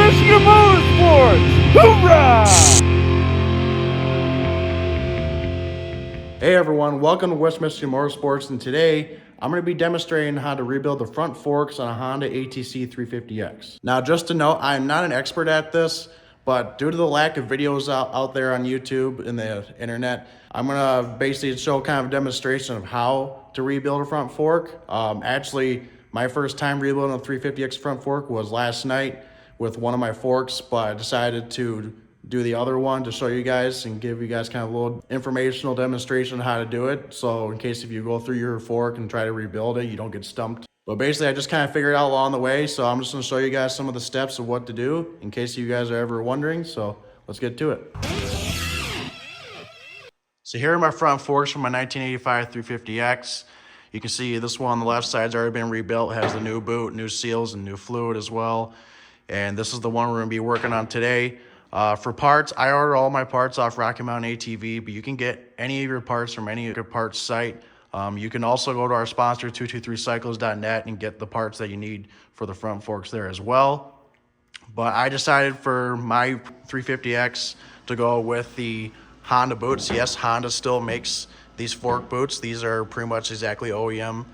Michigan Motorsports! Hoorah! Hey everyone, welcome to West Michigan Motorsports, and today I'm going to be demonstrating how to rebuild the front forks on a Honda ATC350X. Now just to note, I'm not an expert at this, but due to the lack of videos out there on YouTube and the internet, I'm going to basically show kind of a demonstration of how to rebuild a front fork. Actually, my first time rebuilding a 350X front fork was last night with one of my forks, but I decided to do the other one to show you guys and give you guys kind of a little informational demonstration on how to do it. So in case if you go through your fork and try to rebuild it, you don't get stumped. But basically I just kind of figured it out along the way. So I'm just gonna show you guys some of the steps of what to do in case you guys are ever wondering. So let's get to it. So here are my front forks from my 1985 350X. You can see this one on the left side's already been rebuilt. It has the new boot, new seals, and new fluid as well. And this is the one we're gonna be working on today. For parts, I order all my parts off Rocky Mountain ATV, but you can get any of your parts from any of your parts site. You can also go to our sponsor, 223cycles.net, and get the parts that you need for the front forks there as well. But I decided for my 350X to go with the Honda boots. Yes, Honda still makes these fork boots. These are pretty much exactly OEM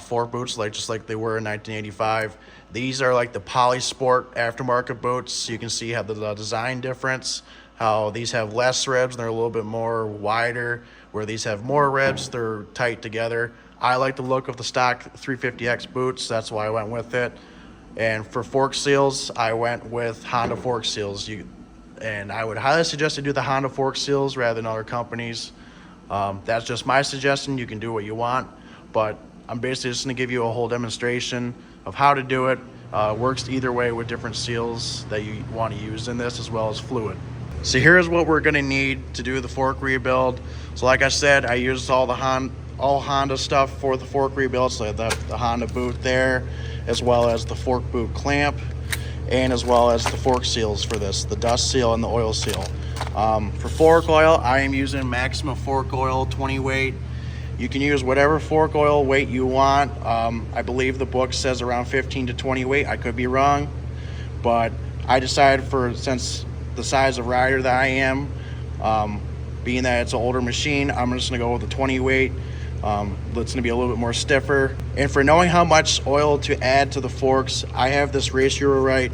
fork boots, just like they were in 1985. These are like the Poly Sport aftermarket boots. You can see how the design difference, how these have less ribs, they're a little bit more wider, where these have more ribs, they're tight together. I like the look of the stock 350X boots, that's why I went with it. And for fork seals, I went with Honda fork seals. And I would highly suggest you do the Honda fork seals rather than other companies. That's just my suggestion. You can do what you want, but I'm basically just going to give you a whole demonstration of how to do it. Works either way with different seals that you want to use in this, as well as fluid. So here's what we're going to need to do the fork rebuild. So like I said, I used all Honda stuff for the fork rebuild. So the Honda boot there, as well as the fork boot clamp, and as well as the fork seals for this, the dust seal and the oil seal. For fork oil, I am using Maxima fork oil 20 weight. You can use whatever fork oil weight you want. I believe the book says around 15 to 20 weight. I could be wrong, but I decided since the size of rider that I am, being that it's an older machine, I'm just gonna go with the 20 weight. It's gonna be a little bit more stiffer. And for knowing how much oil to add to the forks, I have this Rite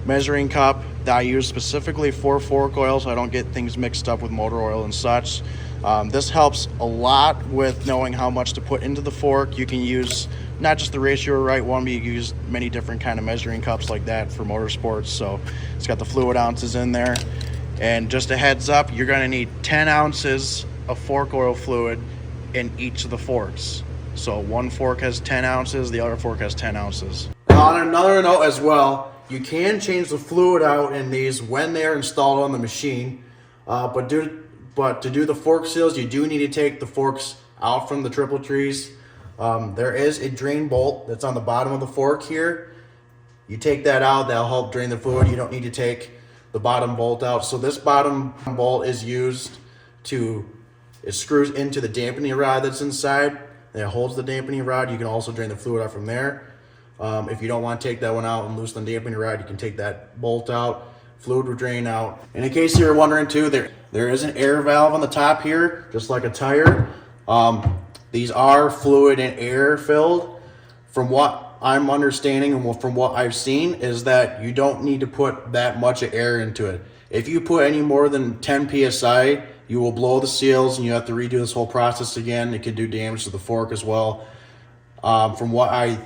measuring cup that I use specifically for fork oil, so I don't get things mixed up with motor oil and such. This helps a lot with knowing how much to put into the fork. You can use not just the Rite one, but you can use many different kind of measuring cups like that for motorsports. So it's got the fluid ounces in there. And just a heads up, you're gonna need 10 ounces of fork oil fluid in each of the forks. So one fork has 10 ounces, the other fork has 10 ounces. Now on another note as well, you can change the fluid out in these when they're installed on the machine, but to do the fork seals, you do need to take the forks out from the triple trees. There is a drain bolt that's on the bottom of the fork here. You take that out, that'll help drain the fluid. You don't need to take the bottom bolt out. So this bottom bolt is used it screws into the dampening rod that's inside, and it holds the dampening rod. You can also drain the fluid out from there. If you don't want to take that one out and loosen the dampening rod, you can take that bolt out. Fluid will drain out. And in case you're wondering too, there is an air valve on the top here, just like a tire. These are fluid and air filled. From what I'm understanding and from what I've seen is that you don't need to put that much air into it. If you put any more than 10 PSI, you will blow the seals and you have to redo this whole process again. It could do damage to the fork as well. From what I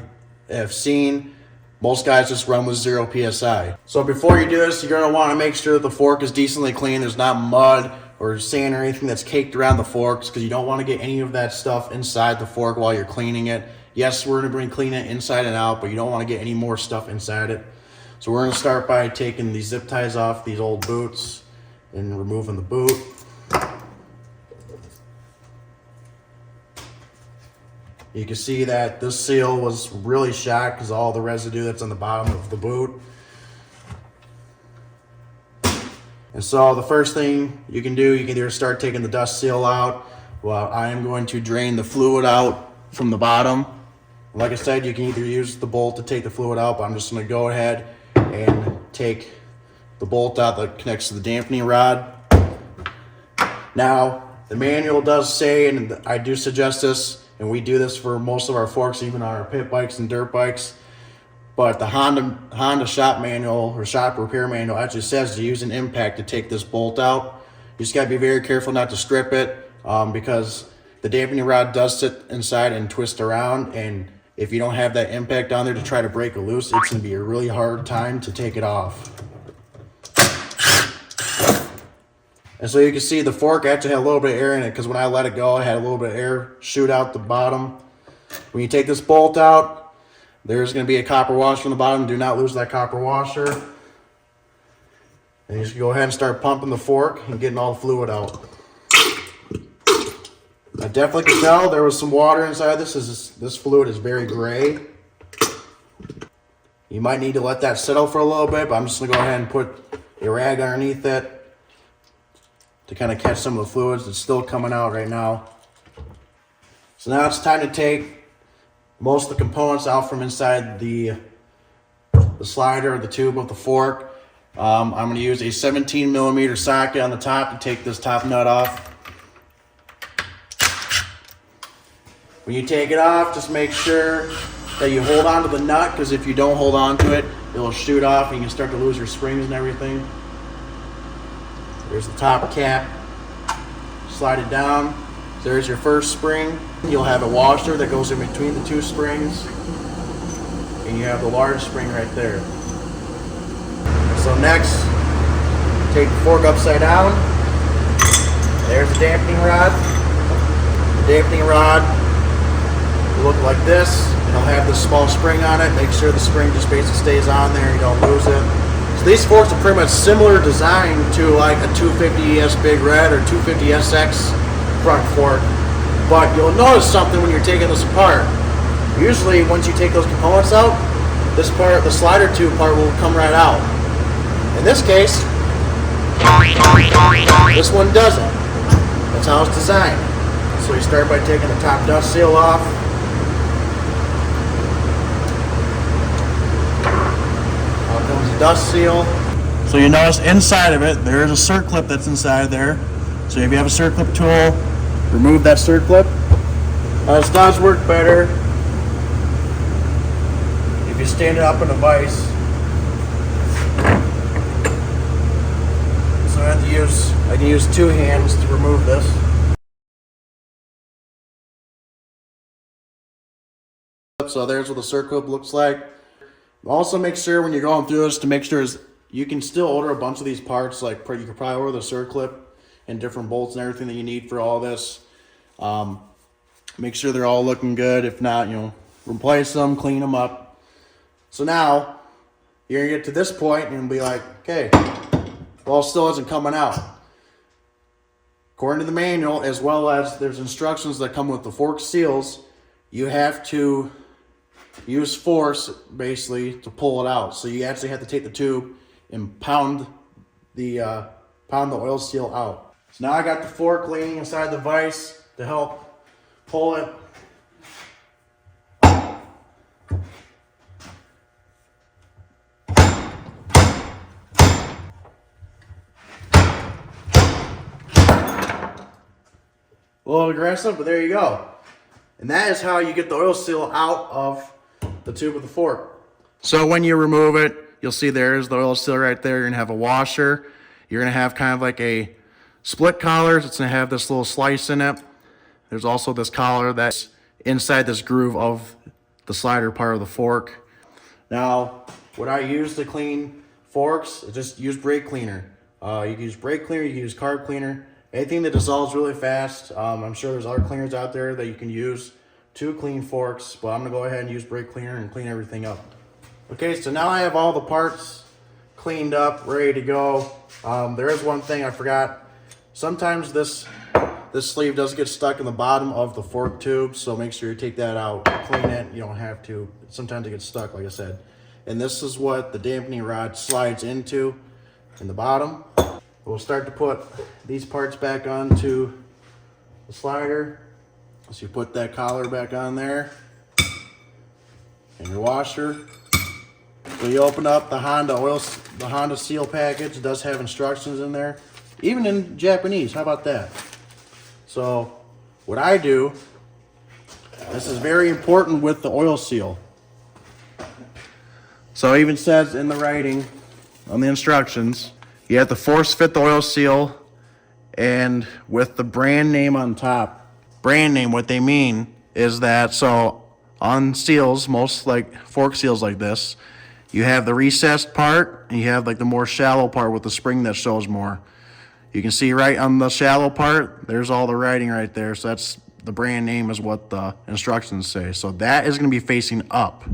have seen, most guys just run with 0 PSI. So before you do this, you're gonna wanna make sure that the fork is decently clean. There's not mud or sand or anything that's caked around the forks, because you don't wanna get any of that stuff inside the fork while you're cleaning it. Yes, we're gonna clean it inside and out, but you don't wanna get any more stuff inside it. So we're gonna start by taking these zip ties off these old boots and removing the boot. You can see that this seal was really shot because of all the residue that's on the bottom of the boot. And so the first thing you can do, you can either start taking the dust seal out. Well, I am going to drain the fluid out from the bottom. Like I said, you can either use the bolt to take the fluid out, but I'm just gonna go ahead and take the bolt out that connects to the dampening rod. Now, the manual does say, and I do suggest this, and we do this for most of our forks, even on our pit bikes and dirt bikes, but the Honda shop manual or shop repair manual actually says to use an impact to take this bolt out. You just got to be very careful not to strip it because the dampening rod does sit inside and twist around, and if you don't have that impact on there to try to break it loose, it's going to be a really hard time to take it off. And so you can see the fork actually had a little bit of air in it because when I let it go, I had a little bit of air shoot out the bottom. When you take this bolt out, there's going to be a copper washer on the bottom. Do not lose that copper washer. And you just go ahead and start pumping the fork and getting all the fluid out. I definitely can tell there was some water inside this. This fluid is very gray. You might need to let that settle for a little bit, but I'm just going to go ahead and put a rag underneath it to kind of catch some of the fluids that's still coming out right now. So now it's time to take most of the components out from inside the slider or the tube of the fork. I'm going to use a 17 millimeter socket on the top to take this top nut off. When you take it off, just make sure that you hold on to the nut, because if you don't hold on to it, it'll shoot off and you can start to lose your springs and everything. There's the top cap. Slide it down. There's your first spring. You'll have a washer that goes in between the two springs. And you have the large spring right there. So next, take the fork upside down. There's the dampening rod. The dampening rod will look like this. It'll have this small spring on it. Make sure the spring just basically stays on there. You don't lose it. So these forks are pretty much similar design to like a 250S Big Red or 250SX front fork, but you'll notice something when you're taking this apart. Usually once you take those components out, this part, the slider tube part, will come right out. In this case, this one doesn't. That's how it's designed. So you start by taking the top dust seal off. Dust seal. So you notice inside of it there is a circlip that's inside there. So if you have a circlip tool, remove that circlip. This does work better if you stand it up in a vise. So I can use two hands to remove this. So there's what the circlip looks like. Also make sure when you're going through this to make sure you can still order a bunch of these parts. Like you could probably order the circlip and different bolts and everything that you need for all this. Make sure they're all looking good. If not, replace them, clean them up. So now you're gonna get to this point and be like, okay, well, it still isn't coming out. According to the manual, as well as there's instructions that come with the fork seals, you have to use force basically to pull it out. So you actually have to take the tube and pound the oil seal out. So now I got the fork leaning inside the vise to help pull it. A little aggressive, but there you go. And that is how you get the oil seal out of the tube of the fork. So when you remove it, you'll see there's the oil seal right there. You're gonna have a washer. You're gonna have kind of like a split collar. It's gonna have this little slice in it. There's also this collar that's inside this groove of the slider part of the fork. Now, what I use to clean forks is just use brake cleaner. You can use brake cleaner, you can use carb cleaner, anything that dissolves really fast. I'm sure there's other cleaners out there that you can use to clean forks, but I'm gonna go ahead and use brake cleaner and clean everything up. Okay, so now I have all the parts cleaned up, ready to go. There is one thing I forgot. Sometimes this sleeve does get stuck in the bottom of the fork tube, so make sure you take that out, clean it. You don't have to. Sometimes it gets stuck, like I said. And this is what the dampening rod slides into in the bottom. We'll start to put these parts back onto the slider. So you put that collar back on there and your washer. So you open up the Honda seal package. It does have instructions in there, even in Japanese. How about that? So what I do, this is very important with the oil seal. So it even says in the writing on the instructions, you have to force fit the oil seal and with the brand name on top. Brand name, what they mean is that, so on seals, most like fork seals like this, you have the recessed part and you have like the more shallow part with the spring that shows more. You can see right on the shallow part, there's all the writing right there. So that's the brand name is what the instructions say. So that is going to be facing up.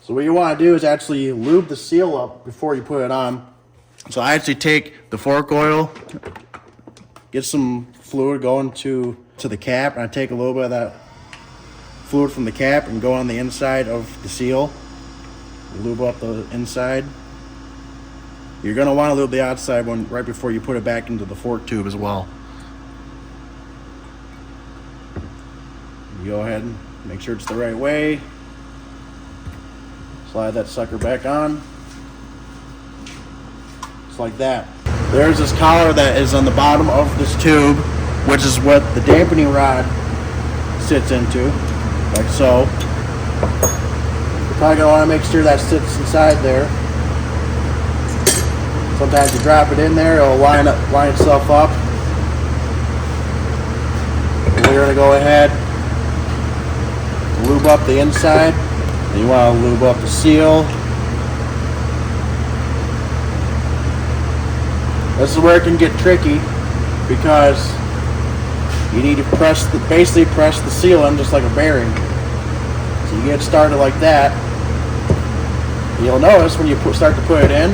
So what you want to do is actually lube the seal up before you put it on. So I actually take the fork oil, get some fluid going to the cap, and I take a little bit of that fluid from the cap and go on the inside of the seal. Lube up the inside. You're going to want to lube the outside one right before you put it back into the fork tube as well. You go ahead and make sure it's the right way. Slide that sucker back on. Just like that. There's this collar that is on the bottom of this tube, which is what the dampening rod sits into, like so. You're probably going to want to make sure that sits inside there. Sometimes you drop it in there, it'll line itself up. And we're going to go ahead and lube up the inside. And you want to lube up the seal. This is where it can get tricky because you need to basically press the seal in just like a bearing. So you get started like that. You'll notice when you start to put it in,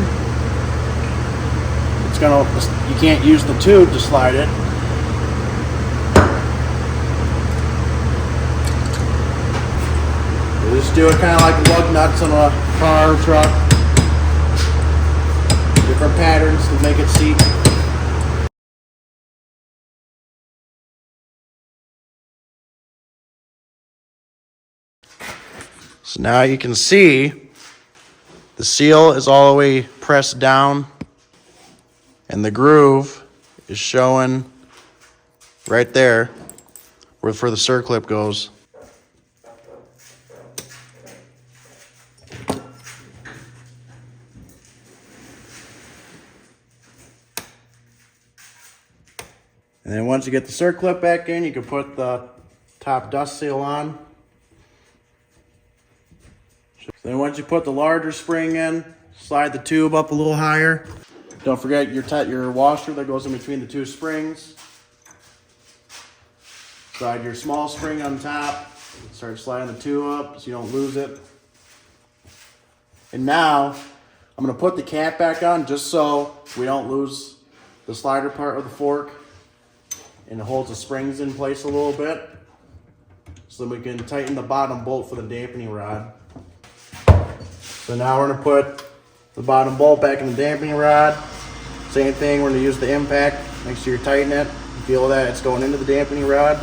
you can't use the tube to slide it. You just do it kind of like lug nuts on a car or truck. Different patterns to make it seat. So now you can see the seal is all the way pressed down and the groove is showing right there where the circlip goes. And then once you get the circlip back in, you can put the top dust seal on. Then once you put the larger spring in, slide the tube up a little higher. Don't forget your washer that goes in between the two springs. Slide your small spring on top. Start sliding the tube up so you don't lose it. And now I'm going to put the cap back on just so we don't lose the slider part of the fork. And it holds the springs in place a little bit. So we can tighten the bottom bolt for the dampening rod. So now we're going to put the bottom bolt back in the dampening rod. Same thing, we're going to use the impact. Make sure you tighten it. You feel that it's going into the dampening rod.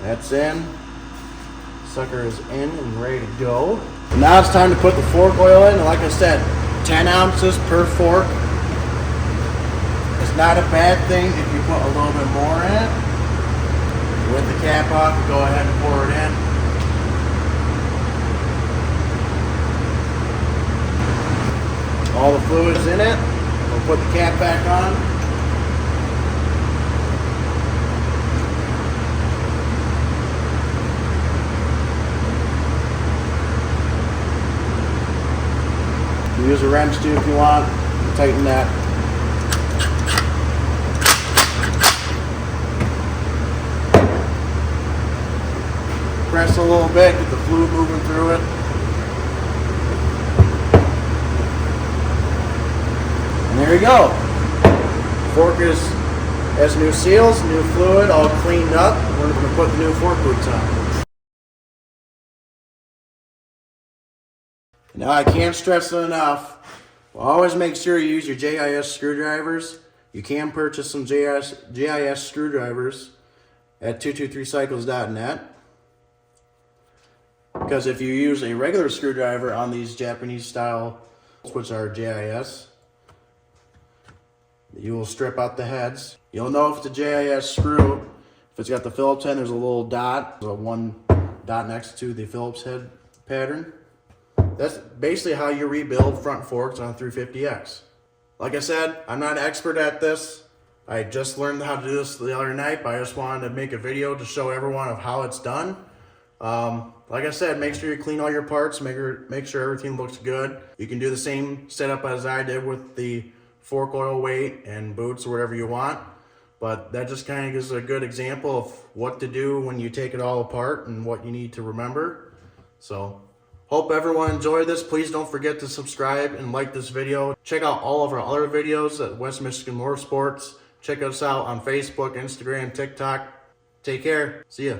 That's in. Sucker is in and ready to go. And now it's time to put the fork oil in. And like I said, 10 ounces per fork. It's not a bad thing if you put a little bit more in it. With the cap off, you go ahead and pour it in. All the fluid's in it. We'll put the cap back on. You use a wrench too if you want. Tighten that. Press a little bit, get the fluid moving through it. And there you go. Fork has new seals, new fluid, all cleaned up. We're going to put the new fork boots on. Now I can't stress it enough. Always make sure you use your JIS screwdrivers. You can purchase some JIS screwdrivers at 223cycles.net. Because if you use a regular screwdriver on these Japanese style, which are JIS, you will strip out the heads. You'll know if it's a JIS screw. If it's got the Phillips head, there's a little dot, there's a one dot next to the Phillips head pattern. That's basically how you rebuild front forks on a 350X. Like I said, I'm not an expert at this. I just learned how to do this the other night, but I just wanted to make a video to show everyone of how it's done. Like I said, make sure you clean all your parts, make sure everything looks good. You can do the same setup as I did with the fork oil weight and boots or whatever you want. But that just kind of gives a good example of what to do when you take it all apart and what you need to remember. So, hope everyone enjoyed this. Please don't forget to subscribe and like this video. Check out all of our other videos at West Michigan Motorsports. Check us out on Facebook, Instagram, TikTok. Take care. See ya.